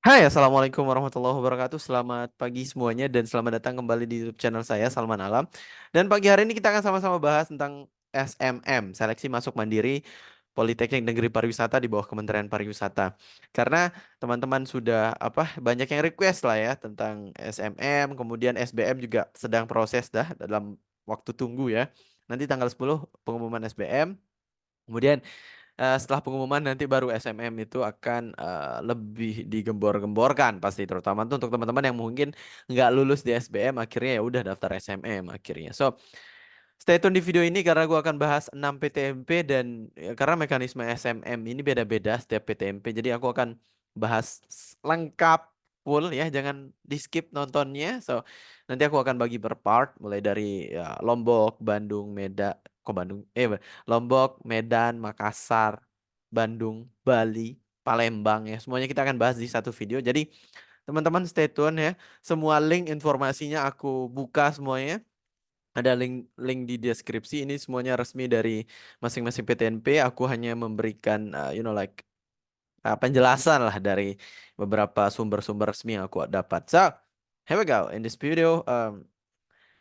Hai, Assalamualaikum warahmatullahi wabarakatuh. Selamat pagi semuanya dan selamat datang kembali di YouTube channel saya, Salman Alam. Dan pagi hari ini kita akan sama-sama bahas tentang SMM, Seleksi Masuk Mandiri Politeknik Negeri Pariwisata di bawah Kementerian Pariwisata. Karena teman-teman sudah banyak yang request lah ya tentang SMM, kemudian SBM juga sedang proses dah dalam waktu tunggu ya. Nanti tanggal 10 pengumuman SBM. Kemudian setelah pengumuman nanti baru SMM itu akan lebih digembor-gemborkan pasti terutama tuh untuk teman-teman yang mungkin nggak lulus di SBM akhirnya ya udah daftar SMM akhirnya. So, stay tune di video ini karena gua akan bahas 6 PTMP dan karena mekanisme SMM ini beda-beda setiap PTMP. Jadi aku akan bahas lengkap full ya, jangan di-skip nontonnya. So, nanti aku akan bagi per part mulai dari ya, Lombok, Bandung, Medan, kok Bandung? Lombok, Medan, Makassar, Bandung, Bali, Palembang ya. Semuanya kita akan bahas di satu video. Jadi teman-teman stay tune ya. Semua link informasinya aku buka semuanya. Ada link di deskripsi. Ini semuanya resmi dari masing-masing PTNP. Aku hanya memberikan penjelasan lah dari beberapa sumber-sumber resmi yang aku dapat. So, here we go. In this video,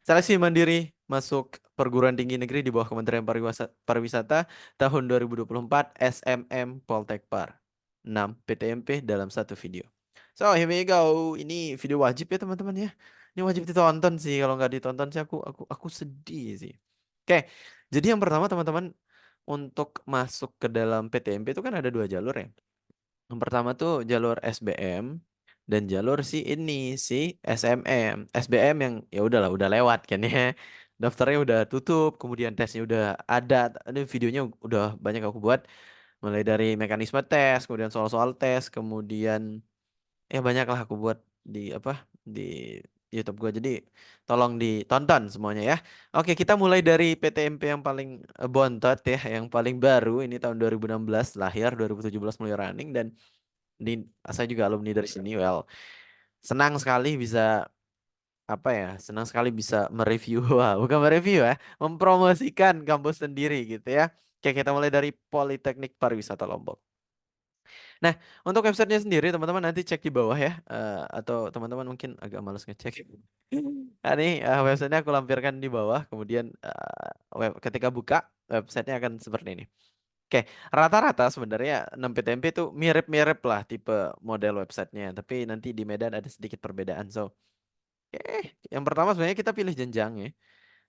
seleksi mandiri masuk perguruan tinggi negeri di bawah Kementerian Pariwisata tahun 2024 SMM Poltekpar. 6 PTMP dalam satu video. So, here we go. Ini video wajib ya teman-teman ya. Ini wajib ditonton sih. Kalau nggak ditonton sih aku sedih sih. Oke, jadi yang pertama teman-teman untuk masuk ke dalam PTMP itu kan ada dua jalur ya. Yang pertama tuh jalur SBM dan jalur si SMM. SBM yang ya udahlah udah lewat kan ya. Daftarnya udah tutup, kemudian tesnya udah ada. Ini videonya udah banyak aku buat mulai dari mekanisme tes, kemudian soal-soal tes, kemudian ya banyak lah aku buat di YouTube gua. Jadi tolong ditonton semuanya ya. Oke, kita mulai dari PTMP yang paling bontot ya, yang paling baru ini tahun 2016 lahir, 2017 mulai running dan di saya juga alumni dari sini. Well, senang sekali bisa senang sekali bisa mereview, wah, bukan mereview ya, mempromosikan kampus sendiri gitu ya. Oke, kita mulai dari Politeknik Pariwisata Lombok. Nah, untuk websitenya sendiri teman-teman nanti cek di bawah ya, atau teman-teman mungkin agak males ngecek. Nah, ini websitenya aku lampirkan di bawah, kemudian ketika buka websitenya akan seperti ini. Oke, rata-rata sebenarnya 6 PTMP itu mirip-mirip lah tipe model websitenya, tapi nanti di Medan ada sedikit perbedaan. So, yang pertama sebenarnya kita pilih jenjang ya.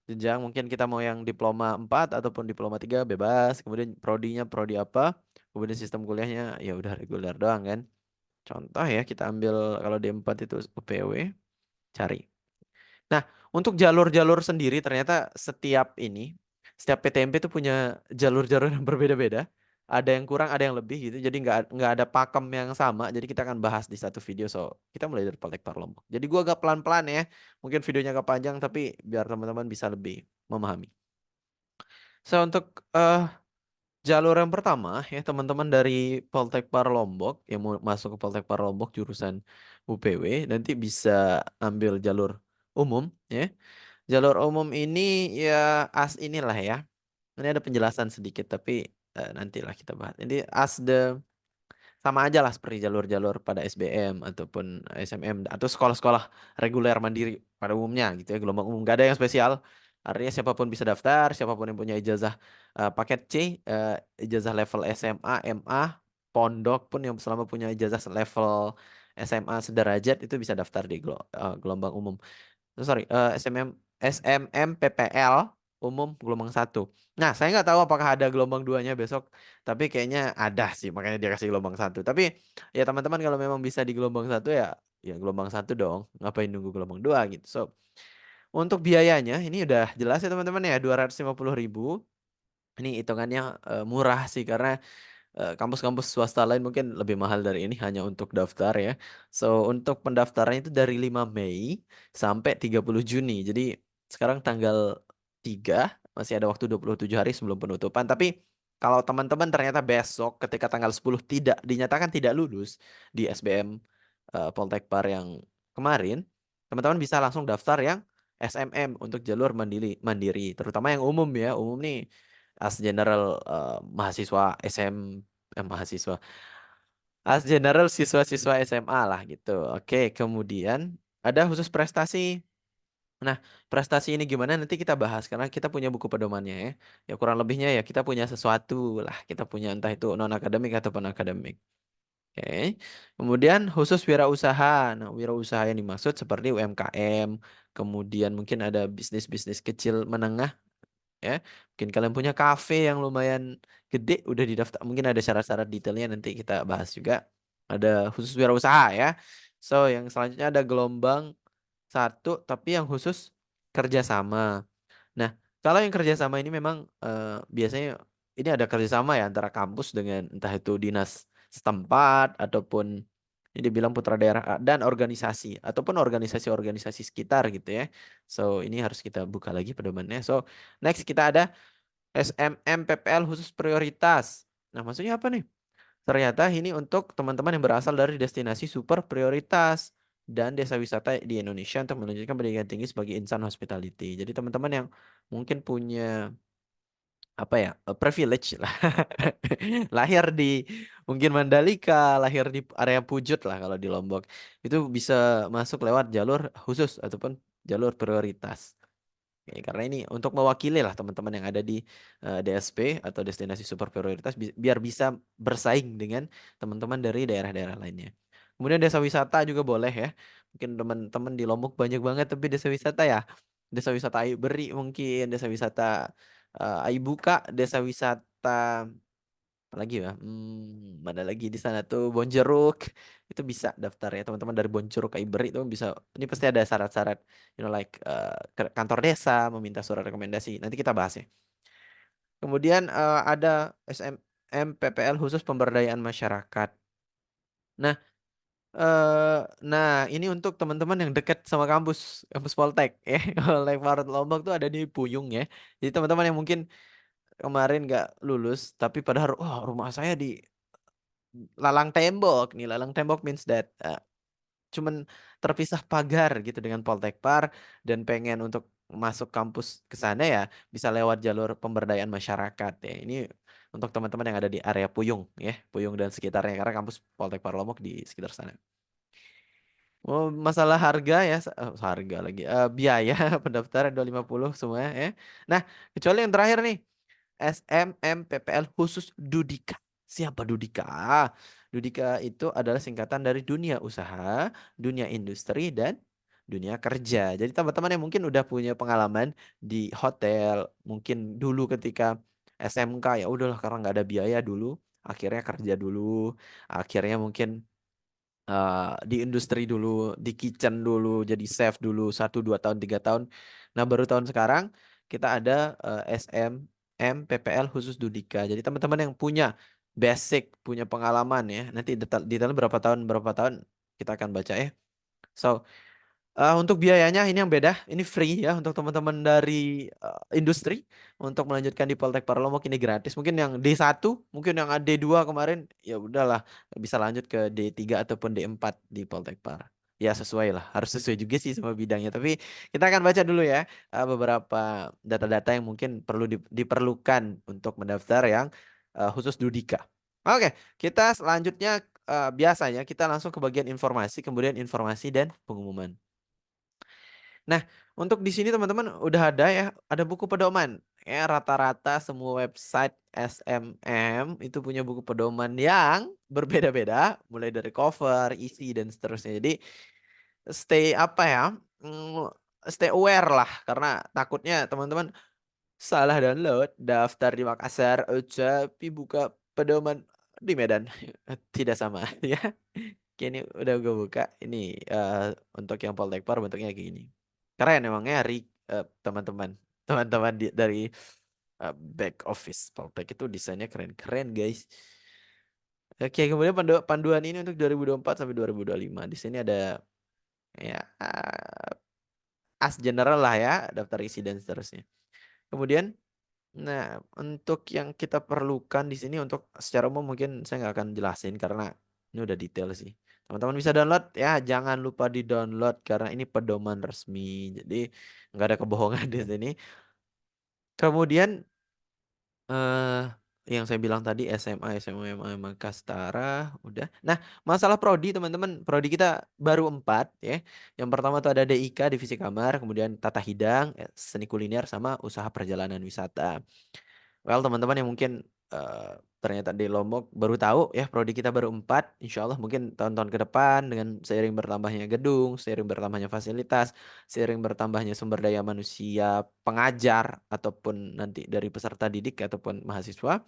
Jenjang mungkin kita mau yang diploma 4 ataupun diploma 3 bebas. Kemudian prodinya prodi apa? Kemudian sistem kuliahnya ya udah reguler doang kan. Contoh ya kita ambil kalau D4 itu UPW, cari. Nah, untuk jalur-jalur sendiri ternyata setiap PTMP itu punya jalur-jalur yang berbeda-beda. Ada yang kurang, ada yang lebih gitu. Jadi nggak ada pakem yang sama. Jadi kita akan bahas di satu video. So, kita mulai dari Poltekpar Lombok. Jadi gua agak pelan-pelan ya. Mungkin videonya agak panjang tapi biar teman-teman bisa lebih memahami. So, untuk jalur yang pertama ya teman-teman dari Poltekpar Lombok yang mau masuk ke Poltekpar Lombok jurusan UPW nanti bisa ambil jalur umum ya. Jalur umum ini ya inilah ya. Ini ada penjelasan sedikit tapi nantilah kita bahas. Ini sama aja lah seperti jalur-jalur pada SBM ataupun SMM atau sekolah-sekolah reguler mandiri pada umumnya gitu ya, gelombang umum gak ada yang spesial. Artinya siapapun bisa daftar, siapapun yang punya ijazah paket C, ijazah level SMA, MA, pondok pun yang selama punya ijazah level SMA sederajat itu bisa daftar di gelombang umum. Sorry, SMM PPL umum gelombang satu. Nah, saya nggak tahu apakah ada gelombang duanya besok, tapi kayaknya ada sih, makanya dia kasih gelombang satu. Tapi ya teman-teman kalau memang bisa di gelombang satu ya, ya gelombang satu dong. Ngapain nunggu gelombang dua gitu. So, untuk biayanya ini udah jelas ya teman-teman ya, 250.000. Ini hitungannya murah sih karena kampus-kampus swasta lain mungkin lebih mahal dari ini hanya untuk daftar ya. So, untuk pendaftarannya itu dari 5 Mei sampai 30 Juni. Jadi sekarang tanggal 3 masih ada waktu 27 hari sebelum penutupan. Tapi kalau teman-teman ternyata besok ketika tanggal 10 tidak dinyatakan tidak lulus di SBM Poltekpar yang kemarin, teman-teman bisa langsung daftar yang SMM untuk jalur mandiri, terutama yang umum ya. Umum nih as general mahasiswa mahasiswa As general siswa-siswa SMA lah gitu. Oke, kemudian ada khusus prestasi. Nah, prestasi ini gimana nanti kita bahas karena kita punya buku pedomannya ya. Ya kurang lebihnya ya kita punya sesuatu lah. Kita punya entah itu non akademik ataupun akademik. Oke. Kemudian khusus wirausaha. Nah, wirausaha yang dimaksud seperti UMKM, kemudian mungkin ada bisnis-bisnis kecil menengah ya. Mungkin kalian punya kafe yang lumayan gede udah didaftar. Mungkin ada syarat-syarat detailnya nanti kita bahas juga. Ada khusus wirausaha ya. So, yang selanjutnya ada gelombang satu tapi yang khusus kerjasama. Nah, kalau yang kerjasama ini memang biasanya ini ada kerjasama ya antara kampus dengan entah itu dinas setempat ataupun ini dibilang putra daerah dan organisasi ataupun organisasi-organisasi sekitar gitu ya. So, ini harus kita buka lagi pedomannya. So, next kita ada SMM PPL khusus prioritas. Nah, maksudnya apa nih? Ternyata ini untuk teman-teman yang berasal dari destinasi super prioritas dan desa wisata di Indonesia untuk menunjukkan pendidikan tinggi sebagai insan hospitality. Jadi teman-teman yang mungkin punya apa ya privilege lah, lahir di mungkin Mandalika, lahir di area Pujut lah kalau di Lombok, itu bisa masuk lewat jalur khusus ataupun jalur prioritas. Oke, karena ini untuk mewakili lah teman-teman yang ada di DSP atau destinasi super prioritas biar bisa bersaing dengan teman-teman dari daerah-daerah lainnya. Kemudian desa wisata juga boleh ya. Mungkin teman-teman di Lombok banyak banget tapi desa wisata ya. Desa wisata Ayu Beri mungkin, desa wisata Ayu Buka, desa wisata apalagi ya? Mana lagi di sana tuh Bonjeruk. Itu bisa daftar ya teman-teman dari Bonjeruk Ayu Beri itu bisa. Ini pasti ada syarat-syarat like ke kantor desa meminta surat rekomendasi. Nanti kita bahas ya. Kemudian ada SMM PPL khusus pemberdayaan masyarakat. Nah, nah ini untuk teman-teman yang dekat sama kampus, kampus Poltek ya. Kalau Lek Maret Lombok tuh ada di Puyung ya. Jadi teman-teman yang mungkin kemarin nggak lulus, tapi padahal wah rumah saya di lalang tembok nih. Lalang tembok means that cuman terpisah pagar gitu dengan Poltekpar dan pengen untuk masuk kampus ke sana ya bisa lewat jalur pemberdayaan masyarakat ya. Ini untuk teman-teman yang ada di area Puyung ya, Puyung dan sekitarnya karena kampus Poltekpar Lombok di sekitar sana. Oh, masalah harga ya, harga lagi. Biaya pendaftaran 250 semua ya. Nah, kecuali yang terakhir nih, SMMPPL khusus Dudika. Siapa Dudika? Dudika itu adalah singkatan dari dunia usaha, dunia industri, dan dunia kerja. Jadi teman-teman yang mungkin udah punya pengalaman di hotel, mungkin dulu ketika SMK ya udahlah karena nggak ada biaya dulu, akhirnya kerja dulu, akhirnya mungkin di industri dulu, di kitchen dulu, jadi chef dulu 1 2 tahun 3 tahun. Nah baru tahun sekarang kita ada SMM PPL khusus Dudika. Jadi teman-teman yang punya basic, punya pengalaman ya. Nanti detail berapa tahun kita akan baca ya. So untuk biayanya ini yang beda, ini free ya untuk teman-teman dari industri untuk melanjutkan di Poltek Paralomok ini gratis. Mungkin yang D1, mungkin yang D2 kemarin ya udahlah bisa lanjut ke D3 ataupun D4 di Poltek Par. Ya sesuai lah, harus sesuai juga sih sama bidangnya. Tapi kita akan baca dulu ya beberapa data-data yang mungkin perlu diperlukan untuk mendaftar yang khusus Dudika. Oke, kita selanjutnya biasanya kita langsung ke bagian informasi, kemudian informasi dan pengumuman. Nah, untuk di sini teman-teman udah ada ya, ada buku pedoman. Ya, rata-rata semua website SMM itu punya buku pedoman yang berbeda-beda, mulai dari cover, isi dan seterusnya. Jadi stay apa ya? mm, Stay aware lah karena takutnya teman-teman salah download, daftar di Makassar, tapi buka pedoman di Medan. Tidak sama ya. Oke, ini udah gue buka. Ini untuk yang Poltekpar bentuknya kayak gini. Keren emangnya teman-teman. Teman-teman dari back office Poltek itu desainnya keren-keren guys. Oke, kemudian panduan ini untuk 2024 sampai 2025. Di sini ada ya as general lah ya, daftar isi dan seterusnya. Kemudian nah, untuk yang kita perlukan di sini untuk secara umum mungkin saya nggak akan jelasin karena ini udah detail sih. Teman-teman bisa download ya, jangan lupa di-download karena ini pedoman resmi. Jadi nggak ada kebohongan di sini. Kemudian eh yang saya bilang tadi SMA, SMA, SMA, setara, udah. Nah, masalah prodi teman-teman, prodi kita baru 4 ya. Yang pertama tuh ada DIK, Divisi Kamar, kemudian Tata Hidang, Seni Kuliner, sama Usaha Perjalanan Wisata. Well, teman-teman yang mungkin eh, ternyata di Lombok baru tahu ya, prodi kita baru 4. Insya Allah mungkin tahun-tahun ke depan dengan seiring bertambahnya gedung, seiring bertambahnya fasilitas, seiring bertambahnya sumber daya manusia, pengajar, ataupun nanti dari peserta didik ataupun mahasiswa,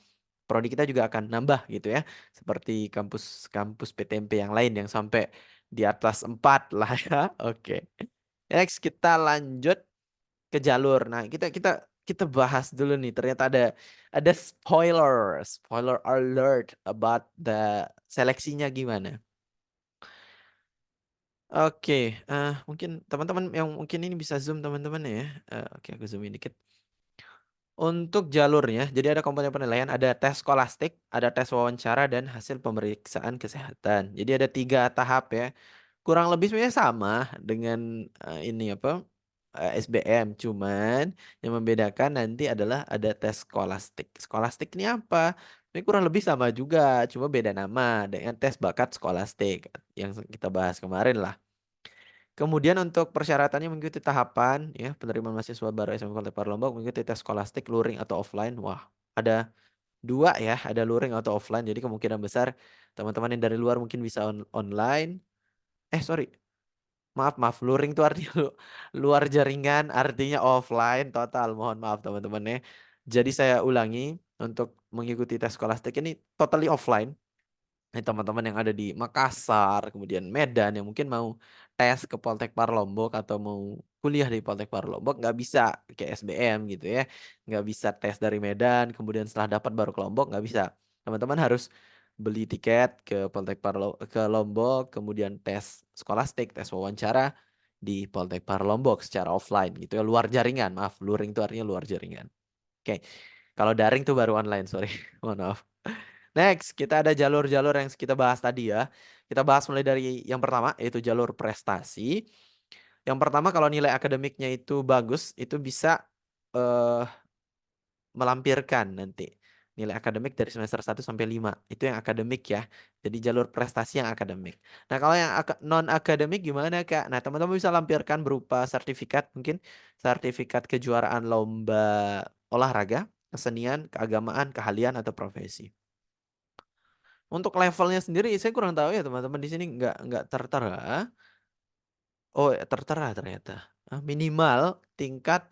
prodi kita juga akan nambah gitu ya. Seperti kampus-kampus PTMP yang lain yang sampai di atas 4 lah ya. Oke. Next kita lanjut ke jalur. Nah, kita bahas dulu nih. Ternyata ada spoiler alert about the seleksinya gimana. Oke, mungkin teman-teman yang mungkin ini bisa zoom teman-teman ya. Oke, aku zoomin dikit. Untuk jalurnya, jadi ada komponen penilaian, ada tes skolastik, ada tes wawancara, dan hasil pemeriksaan kesehatan. Jadi ada 3 tahap ya. Kurang lebih sebenarnya sama dengan ini apa SBM, cuman yang membedakan nanti adalah ada tes skolastik. Skolastik ini apa? Ini kurang lebih sama juga, cuma beda nama dengan tes bakat skolastik yang kita bahas kemarin lah. Kemudian untuk persyaratannya mengikuti tahapan ya penerimaan mahasiswa baru SMA Kota Lombok mengikuti tes skolastik luring atau offline. Wah, ada 2 ya, ada luring atau offline. Jadi kemungkinan besar teman-teman yang dari luar mungkin bisa online. Sorry, maaf, luring itu artinya luar jaringan, artinya offline total. Mohon maaf teman-teman ya. Jadi saya ulangi, untuk mengikuti tes skolastik ini totally offline. Ini teman-teman yang ada di Makassar, kemudian Medan yang mungkin mau tes ke Poltek Parlombok atau mau kuliah di Poltek Parlombok nggak bisa kayak SBM gitu ya, nggak bisa tes dari Medan, kemudian setelah dapat baru ke Lombok nggak bisa. Teman-teman harus beli tiket ke ke Lombok, kemudian tes skolastik, tes wawancara di Poltek Parlombok secara offline gitu ya, luar jaringan. Maaf, luring itu artinya luar jaringan. Oke, kalau daring tuh baru online, sorry, mohon maaf. Next, kita ada jalur-jalur yang kita bahas tadi ya. Kita bahas mulai dari yang pertama, yaitu jalur prestasi. Yang pertama, kalau nilai akademiknya itu bagus, itu bisa eh, melampirkan nanti nilai akademik dari semester 1 sampai 5. Itu yang akademik ya. Jadi jalur prestasi yang akademik. Nah, kalau yang non akademik gimana, Kak? Nah, teman-teman bisa lampirkan berupa sertifikat, mungkin sertifikat kejuaraan lomba olahraga, kesenian, keagamaan, keahlian atau profesi. Untuk levelnya sendiri saya kurang tahu ya teman-teman, di sini nggak tertera. Oh, tertera ternyata. Minimal tingkat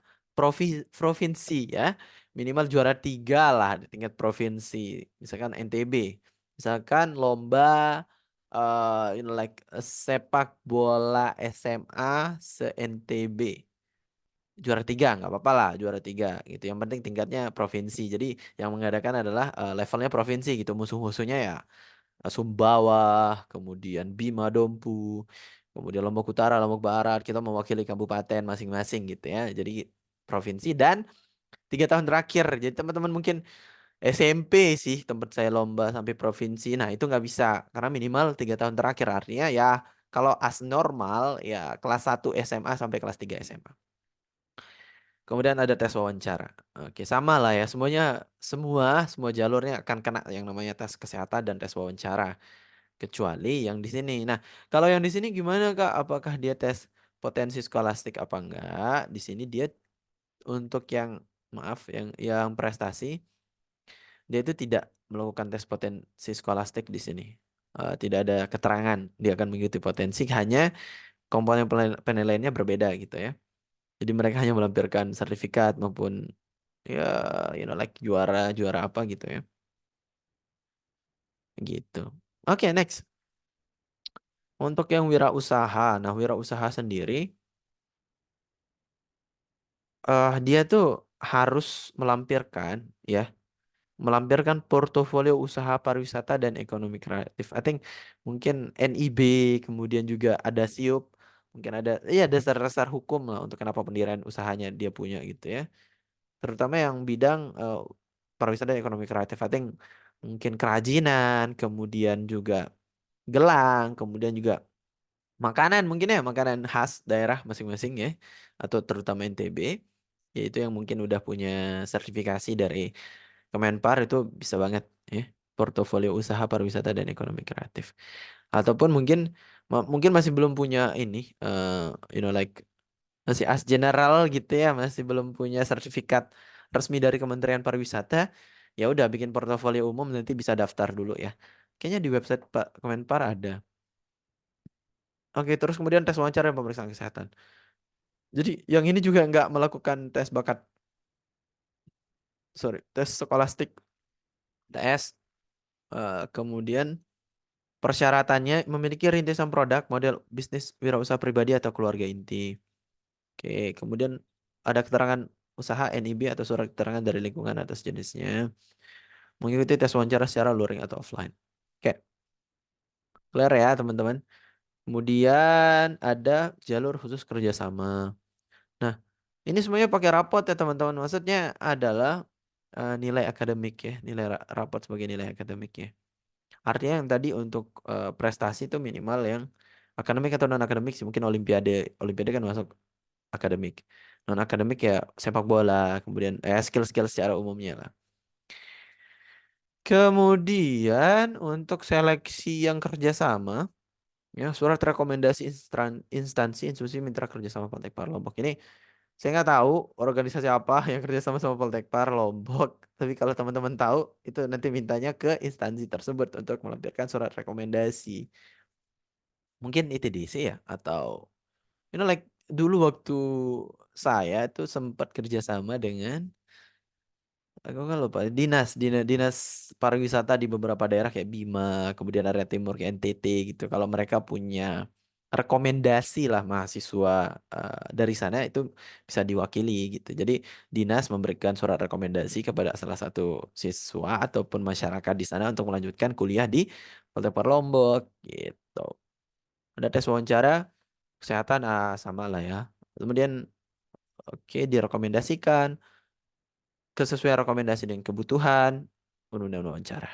provinsi ya. Minimal juara 3 lah di tingkat provinsi. Misalkan NTB. Misalkan lomba like sepak bola SMA se-NTB. Juara 3 nggak apa-apa lah, juara 3 gitu. Yang penting tingkatnya provinsi. Jadi yang mengadakan adalah levelnya provinsi gitu. Musuh-musuhnya ya Sumbawa, kemudian Bima Dompu, kemudian Lombok Utara, Lombok Barat. Kita mewakili kabupaten masing-masing gitu ya. Jadi provinsi dan 3 tahun terakhir. Jadi teman-teman mungkin SMP sih tempat saya lomba sampai provinsi. Nah itu nggak bisa karena minimal 3 tahun terakhir, artinya ya kalau as normal ya kelas 1 SMA sampai kelas 3 SMA. Kemudian ada tes wawancara. Oke, sama lah ya. Semua jalurnya akan kena yang namanya tes kesehatan dan tes wawancara. Kecuali yang di sini. Nah, kalau yang di sini gimana Kak? Apakah dia tes potensi skolastik apa enggak? Di sini dia untuk yang maaf yang prestasi dia itu tidak melakukan tes potensi skolastik di sini. Tidak ada keterangan dia akan mengikuti potensi, hanya komponen penilaiannya berbeda gitu ya. Jadi mereka hanya melampirkan sertifikat maupun ya like juara juara apa gitu ya. Gitu. Oke, next. Untuk yang wirausaha. Nah, wirausaha sendiri dia tuh harus melampirkan ya, melampirkan portofolio usaha pariwisata dan ekonomi kreatif. I think mungkin NIB, kemudian juga ada SIUP, mungkin ada iya dasar-dasar hukum lah untuk kenapa pendirian usahanya dia punya gitu ya. Terutama yang bidang pariwisata dan ekonomi kreatif. I think mungkin kerajinan, kemudian juga gelang, kemudian juga makanan mungkin ya, makanan khas daerah masing-masing ya, atau terutama NTB, yaitu yang mungkin udah punya sertifikasi dari Kemenpar itu bisa banget ya. Portofolio usaha pariwisata dan ekonomi kreatif. Ataupun mungkin mungkin masih belum punya ini you know like masih as general gitu ya, masih belum punya sertifikat resmi dari Kementerian Pariwisata. Ya udah bikin portofolio umum nanti bisa daftar dulu ya. Kayaknya di website Pak Kemenpar ada. Oke, terus kemudian tes wawancara dan pemeriksaan kesehatan. Jadi yang ini juga nggak melakukan tes bakat, sorry, tes skolastik, tes. Kemudian persyaratannya memiliki rintisan produk, model bisnis wirausaha pribadi atau keluarga inti. Oke, kemudian ada keterangan usaha NIB atau surat keterangan dari lingkungan atas jenisnya. Mengikuti tes wawancara secara luring atau offline. Oke, clear ya teman-teman. Kemudian ada jalur khusus kerjasama. Nah, ini semuanya pakai rapot ya teman-teman. Maksudnya adalah nilai akademik ya, nilai rapot sebagai nilai akademik ya. Artinya yang tadi untuk prestasi itu minimal yang akademik atau non akademik sih. Mungkin olimpiade, olimpiade kan masuk akademik. Non akademik ya sepak bola, kemudian skill-skill secara umumnya lah. Kemudian untuk seleksi yang kerjasama, ya surat rekomendasi instansi institusi mitra kerjasama Poltekpar Lombok ini saya nggak tahu organisasi apa yang kerjasama sama Poltekpar Lombok. Tapi kalau teman-teman tahu itu nanti mintanya ke instansi tersebut untuk melampirkan surat rekomendasi. Mungkin ITDC ya atau like dulu waktu saya tuh sempat kerjasama dengan aku kan lupa dinas pariwisata di beberapa daerah kayak Bima, kemudian area timur kayak NTT gitu. Kalau mereka punya rekomendasi lah mahasiswa dari sana itu bisa diwakili gitu. Jadi dinas memberikan surat rekomendasi kepada salah satu siswa ataupun masyarakat di sana untuk melanjutkan kuliah di Poltekpar Lombok gitu. Ada tes wawancara kesehatan sama lah ya. Kemudian oke direkomendasikan kesesuaian rekomendasi dengan kebutuhan penundaan wawancara.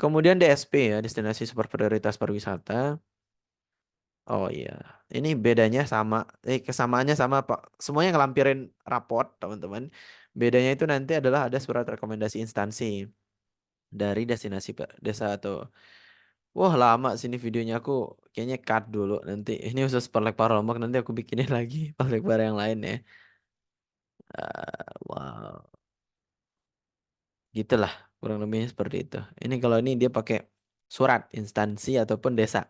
Kemudian DSP ya, destinasi super prioritas pariwisata. Oh iya, ini bedanya sama, kesamaannya sama Pak. Semuanya ngelampirin raport, teman-teman. Bedanya itu nanti adalah ada surat rekomendasi instansi dari destinasi desa atau wah lama sini videonya aku kayaknya cut dulu nanti. Ini khusus Parlek Lombok nanti aku bikinin lagi Parlek yang lain ya. Wow, gitulah kurang lebihnya seperti itu. Ini kalau ini dia pakai surat instansi ataupun desa.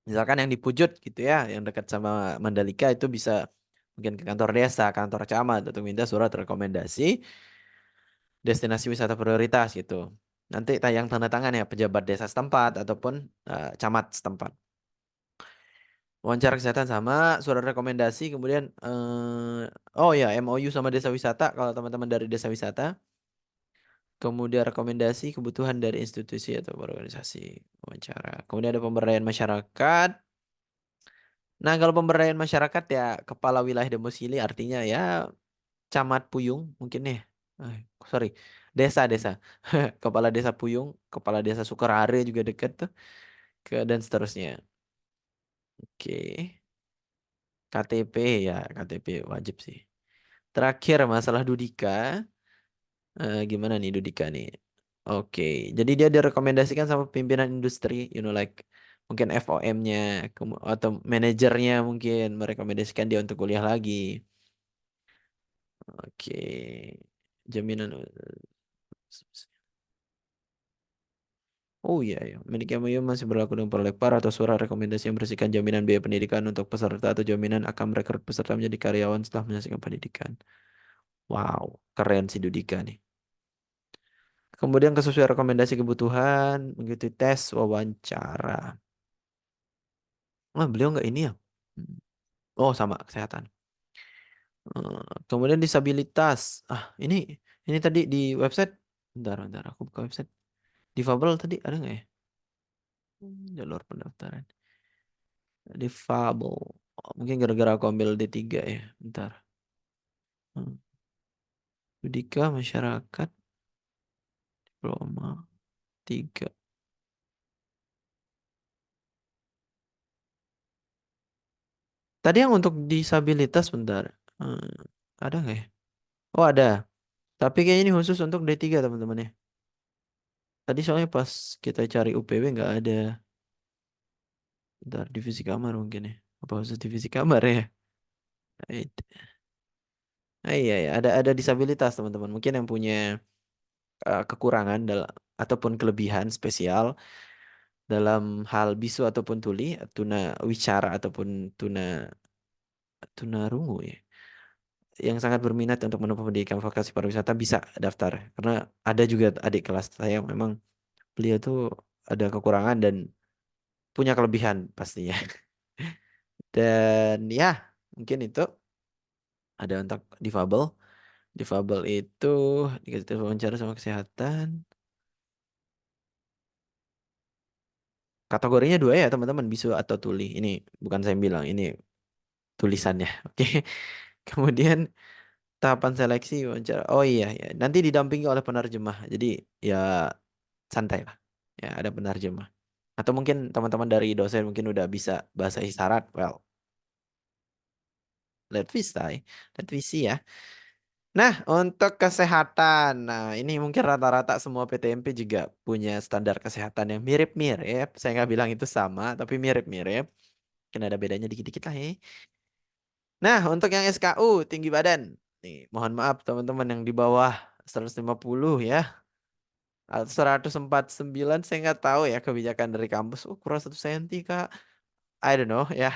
Misalkan yang di Pujut gitu ya, yang dekat sama Mandalika itu bisa mungkin ke kantor desa, kantor camat untuk minta surat rekomendasi destinasi wisata prioritas gitu. Nanti tayang tanda tangan ya pejabat desa setempat ataupun camat setempat. Wawancara kesehatan sama surat rekomendasi kemudian oh ya MOU sama desa wisata kalau teman-teman dari desa wisata. Kemudian rekomendasi kebutuhan dari institusi atau organisasi wawancara. Kemudian ada pemberdayaan masyarakat. Nah, kalau pemberdayaan masyarakat ya kepala wilayah domisili artinya ya camat Puyung mungkin ya. Eh, sorry, desa-desa. Kepala desa Puyung, kepala desa Sukarare juga dekat tuh dan seterusnya. Oke. KTP ya, KTP wajib sih. Terakhir masalah Dudika. Gimana nih Dudika nih? Oke, jadi dia direkomendasikan sama pimpinan industri, like mungkin FOM-nya atau manajernya mungkin merekomendasikan dia untuk kuliah lagi. Oke, jaminan. Oh iya, ya. Milik MOU masih berlaku dengan Prolekpar atau surat rekomendasi yang bersihkan jaminan biaya pendidikan untuk peserta atau jaminan akan merekrut peserta menjadi karyawan setelah menyelesaikan pendidikan. Wow, keren si Dudika nih. Kemudian kesesuaian rekomendasi kebutuhan, mengikuti tes wawancara. Beliau nggak ini ya? Hmm. Oh, sama kesehatan. Kemudian disabilitas. Ini tadi di website. Bentar, aku buka website. Difabel tadi ada nggak ya? Jalur pendaftaran. Difabel. Oh, mungkin gara-gara aku ambil D3 ya. Bentar. Hmm. Pendidikan masyarakat diploma 3. Tadi yang untuk disabilitas bentar. Hmm, ada nggak ya? Oh ada, tapi kayaknya ini khusus untuk D3 teman-teman ya. Tadi soalnya pas kita cari UPW nggak ada. Bentar, divisi kamar mungkin ya. Apa khusus divisi kamar ya? Eh, iya, iya, ada disabilitas teman-teman. Mungkin yang punya kekurangan ataupun kelebihan spesial dalam hal bisu ataupun tuli, tuna wicara ataupun tuna tunarungu ya. Yang sangat berminat untuk menempuh pendidikan vokasi pariwisata bisa daftar. Karena ada juga adik kelas saya yang memang beliau tuh ada kekurangan dan punya kelebihan pastinya. Dan ya, mungkin itu ada untuk difabel. Difabel itu dikasih wawancara sama kesehatan. Kategorinya dua ya teman-teman, bisu atau tuli. Ini bukan saya bilang, ini tulisannya. Oke. Kemudian tahapan seleksi wawancara. Oh iya ya, nanti didampingi oleh penerjemah. Jadi ya santai lah. Ya ada penerjemah. Atau mungkin teman-teman dari dosen mungkin udah bisa bahasa isyarat. Well, let we say, let we see ya. Nah, untuk kesehatan. Nah, ini mungkin rata-rata semua PTMP juga punya standar kesehatan yang mirip-mirip. Saya nggak bilang itu sama, tapi mirip-mirip. Mungkin ada bedanya dikit-dikit lah ya. Nah, untuk yang SKU, tinggi badan. Nih, mohon maaf teman-teman yang di bawah 150 ya. Atau 149 saya nggak tahu ya kebijakan dari kampus. Oh, kurang 1 senti, Kak. I don't know ya.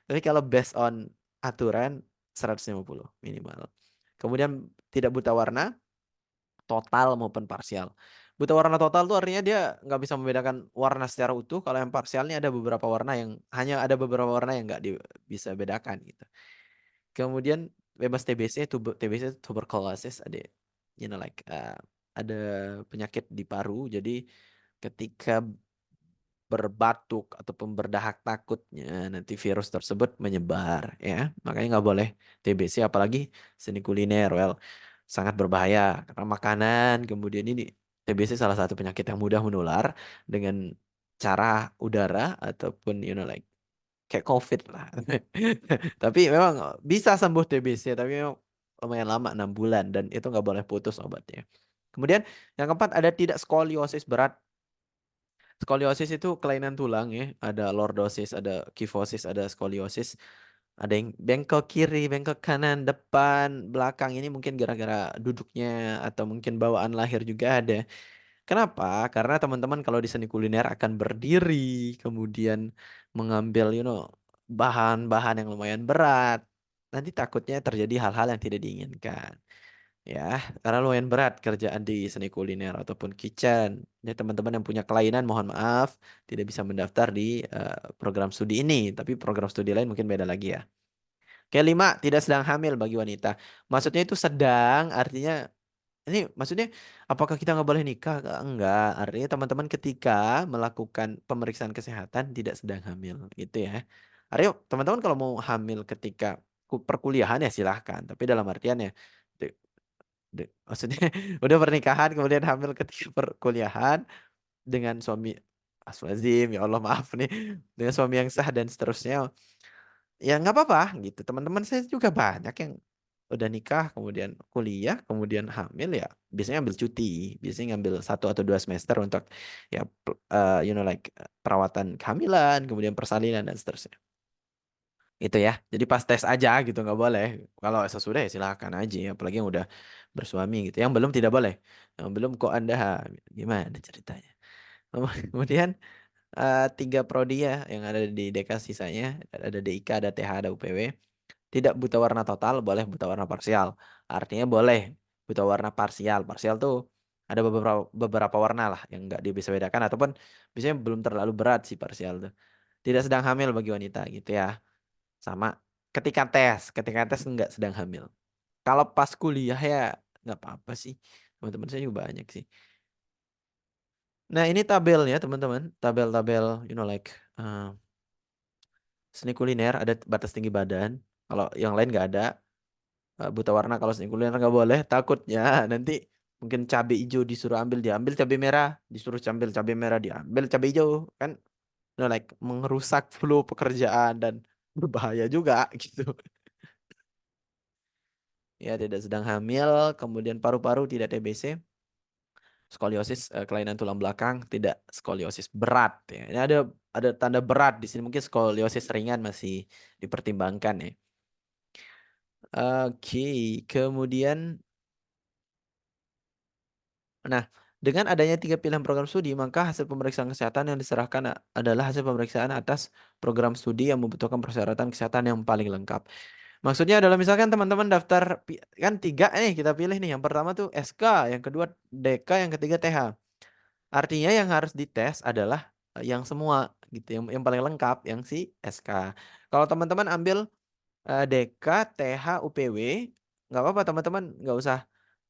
Tapi kalau based on aturan 150 minimal. Kemudian tidak buta warna, total maupun parsial. Buta warna total tuh artinya dia nggak bisa membedakan warna secara utuh. Kalau yang parsialnya ada beberapa warna yang hanya ada beberapa warna yang nggak bisa bedakan gitu. Kemudian bebas TBC, TBC tuberculosis ada, like ada penyakit di paru. Jadi ketika berbatuk ataupun berdahak takutnya nanti virus tersebut menyebar ya. Makanya nggak boleh TBC apalagi seni kuliner. Well, sangat berbahaya karena makanan kemudian ini TBC salah satu penyakit yang mudah menular dengan cara udara ataupun like kayak COVID lah. Tapi memang bisa sembuh TBC, tapi memang lumayan lama 6 bulan dan itu nggak boleh putus obatnya. Kemudian yang keempat ada tidak skoliosis berat. Skoliosis itu kelainan tulang ya. Ada lordosis, ada kifosis, ada skoliosis. Ada yang bengkok kiri, bengkok kanan, depan, belakang. Ini mungkin gara-gara duduknya atau mungkin bawaan lahir juga ada. Kenapa? Karena teman-teman kalau di seni kuliner akan berdiri, kemudian mengambil, bahan-bahan yang lumayan berat. Nanti takutnya terjadi hal-hal yang tidak diinginkan. Ya, karena lumayan berat kerjaan di seni kuliner ataupun kitchen. Jadi teman-teman yang punya kelainan, mohon maaf, tidak bisa mendaftar di program studi ini. Tapi program studi lain mungkin beda lagi ya. Kelima, tidak sedang hamil bagi wanita. Maksudnya itu sedang, artinya ini maksudnya apakah kita nggak boleh nikah? Enggak. Artinya teman-teman ketika melakukan pemeriksaan kesehatan tidak sedang hamil gitu ya. Artinya teman-teman kalau mau hamil ketika perkuliahan ya silahkan. Tapi dalam artian ya maksudnya udah pernikahan kemudian hamil ketika perkuliahan dengan suami Aswazim, ya Allah maaf nih, dengan suami yang sah dan seterusnya, ya nggak apa-apa gitu. Teman-teman saya juga banyak yang udah nikah kemudian kuliah kemudian hamil ya biasanya ambil cuti, biasanya ngambil 1 atau 2 semester untuk ya like perawatan kehamilan kemudian persalinan dan seterusnya itu ya. Jadi pas tes aja gitu nggak boleh. Kalau sesudah ya silakan aja, apalagi yang udah bersuami gitu. Yang belum tidak boleh. Yang belum kok Anda gimana ceritanya. Kemudian 3 prodi ya yang ada di DK sisanya, ada DIK, ada TH, ada UPW. Tidak buta warna total, boleh buta warna parsial. Artinya boleh buta warna parsial. Parsial tuh ada beberapa warna lah yang nggak bisa bedakan ataupun biasanya belum terlalu berat sih parsial tuh. Tidak sedang hamil bagi wanita gitu ya. Sama ketika tes nggak sedang hamil. Kalau pas kuliah ya nggak apa-apa sih. Teman-teman saya juga banyak sih. Nah ini tabelnya teman-teman. Tabel-tabel, like uh, seni kuliner ada batas tinggi badan. Kalau yang lain nggak ada. Buta warna kalau seni kuliner nggak boleh. Takutnya nanti mungkin cabai hijau disuruh ambil, diambil cabai merah. Disuruh ambil cabai merah, diambil cabai hijau. Kan like merusak flow pekerjaan dan berbahaya juga gitu. ya tidak sedang hamil, kemudian paru-paru tidak TBC, skoliosis kelainan tulang belakang, tidak skoliosis berat ya. Ini ada tanda berat di sini, mungkin skoliosis ringan masih dipertimbangkan ya. Oke, kemudian nah, dengan adanya 3 pilihan program studi, maka hasil pemeriksaan kesehatan yang diserahkan adalah hasil pemeriksaan atas program studi yang membutuhkan persyaratan kesehatan yang paling lengkap. Maksudnya adalah misalkan teman-teman daftar kan 3 nih kita pilih nih. Yang pertama tuh SK, yang kedua DK, yang ketiga TH. Artinya yang harus dites adalah yang semua gitu, yang paling lengkap, yang si SK. Kalau teman-teman ambil DK, TH, UPW, nggak apa-apa teman-teman, nggak usah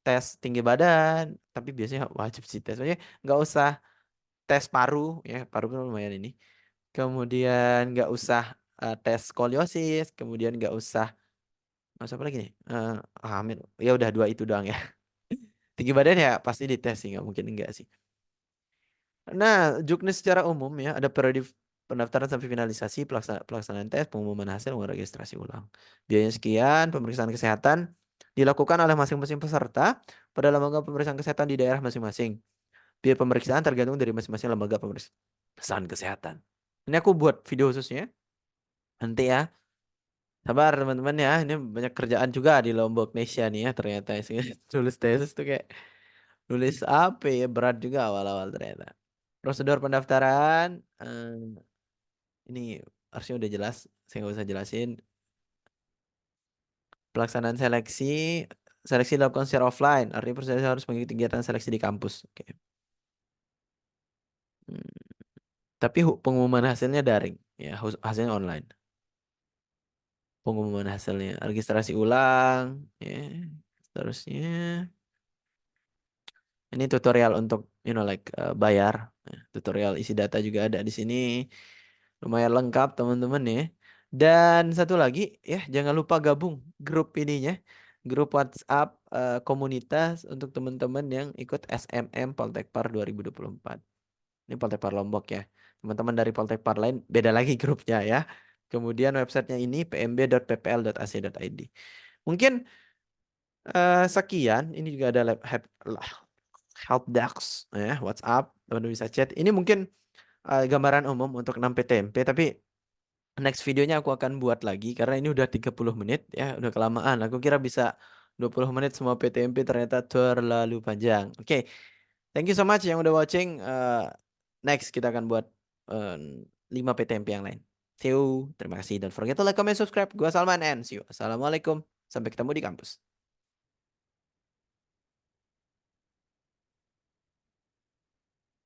tes tinggi badan, tapi biasanya wajib sih tes. Maksudnya nggak usah tes paru, ya paru kan lumayan ini. Kemudian nggak usah tes skoliosis, kemudian nggak usah apa lagi nih? Hamil. Ya udah 2 itu doang ya. Tinggi badan ya pasti dites sih, nggak mungkin enggak sih. Nah, juknis secara umum ya ada periode pendaftaran sampai finalisasi, pelaksanaan tes, pengumuman hasil, registrasi ulang. Biayanya sekian, pemeriksaan kesehatan dilakukan oleh masing-masing peserta pada lembaga pemeriksaan kesehatan di daerah masing-masing. Biaya pemeriksaan tergantung dari masing-masing lembaga pemeriksaan kesehatan. Ini aku buat video khususnya. Nanti ya. Sabar teman-teman ya. Ini banyak kerjaan juga di Lombok Nation nih ya ternyata. Tulis tesis tuh kayak nulis apa ya, berat juga awal-awal ternyata. Prosedur pendaftaran ini harusnya udah jelas. Saya nggak usah jelasin. Pelaksanaan seleksi dilakukan secara offline. Artinya peserta harus mengikuti kegiatan seleksi di kampus. Oke. Hmm. Tapi pengumuman hasilnya daring, ya hasilnya online. Pengumuman hasilnya, registrasi ulang, ya. Seterusnya, ini tutorial untuk bayar. Nah, tutorial isi data juga ada di sini. Lumayan lengkap teman-teman ya. Dan satu lagi ya, jangan lupa gabung grup ininya, grup WhatsApp komunitas untuk teman-teman yang ikut SMM Poltekpar 2024. Ini Poltekpar Lombok ya. Teman-teman dari Poltekpar lain beda lagi grupnya ya. Kemudian websitenya ini pmb.ppl.ac.id. Mungkin sekian. Ini juga ada help desk ya, WhatsApp. Teman-teman bisa chat. Ini mungkin gambaran umum untuk 6 PTMP, tapi next videonya aku akan buat lagi karena ini udah 30 menit ya, udah kelamaan. Aku kira bisa 20 menit semua PTMP, ternyata terlalu panjang. Oke. Thank you so much yang udah watching. Next kita akan buat 5 PTMP yang lain. See you. Terima kasih. Don't forget to like, comment, subscribe. Gua Salman and see you. Assalamualaikum. Sampai ketemu di kampus.